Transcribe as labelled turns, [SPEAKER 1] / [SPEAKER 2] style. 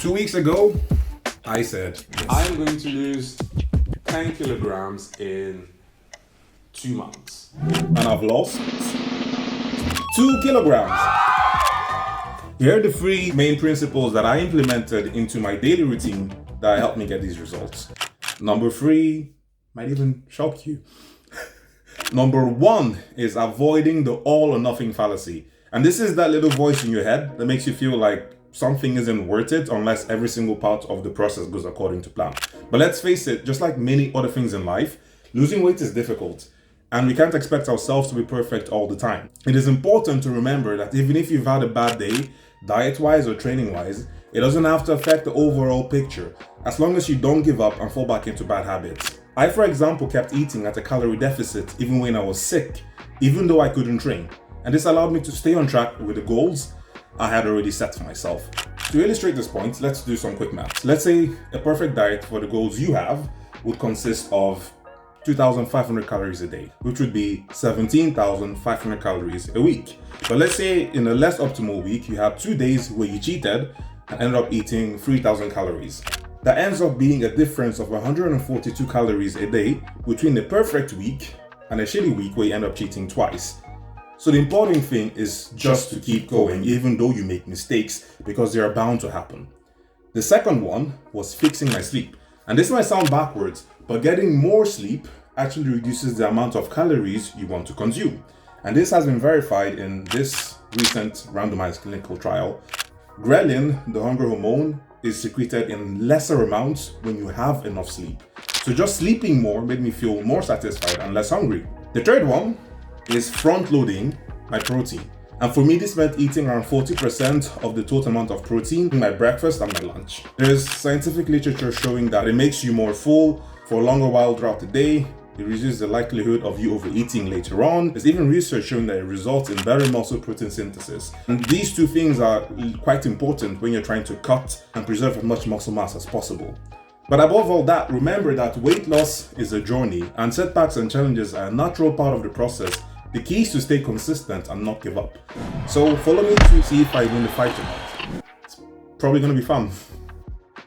[SPEAKER 1] 2 weeks ago, I said, yes.
[SPEAKER 2] I'm going to lose 10 kilograms in 2 months.
[SPEAKER 1] And I've lost 2 kilograms. Here are the 3 main principles that I implemented into my daily routine that helped me get these results. Number 3 might even shock you. Number 1 is avoiding the all or nothing fallacy. And this is that little voice in your head that makes you feel like something isn't worth it unless every single part of the process goes according to plan. But let's face it, just like many other things in life, losing weight is difficult. And we can't expect ourselves to be perfect all the time. It is important to remember that even if you've had a bad day, diet-wise or training-wise, it doesn't have to affect the overall picture, as long as you don't give up and fall back into bad habits. I, for example, kept eating at a calorie deficit even when I was sick, even though I couldn't train. And this allowed me to stay on track with the goals I had already set for myself. To illustrate this point, let's do some quick maths. Let's say a perfect diet for the goals you have would consist of 2,500 calories a day, which would be 17,500 calories a week. But let's say in a less optimal week, you had 2 days where you cheated and ended up eating 3,000 calories. That ends up being a difference of 142 calories a day between a perfect week and a shitty week where you end up cheating twice. So the important thing is just to keep going even though you make mistakes, because they are bound to happen. The second one was fixing my sleep. And this might sound backwards, but getting more sleep actually reduces the amount of calories you want to consume. And this has been verified in this recent randomized clinical trial. Ghrelin, the hunger hormone, is secreted in lesser amounts when you have enough sleep. So just sleeping more made me feel more satisfied and less hungry. The third one is front-loading my protein. And for me, this meant eating around 40% of the total amount of protein in my breakfast and my lunch. There is scientific literature showing that it makes you more full for a longer while throughout the day. It reduces the likelihood of you overeating later on. There's even research showing that it results in better muscle protein synthesis. And these 2 things are quite important when you're trying to cut and preserve as much muscle mass as possible. But above all that, remember that weight loss is a journey, and setbacks and challenges are a natural part of the process. The key is to stay consistent and not give up. So follow me to see if I win the fight or not. It's probably going to be fun.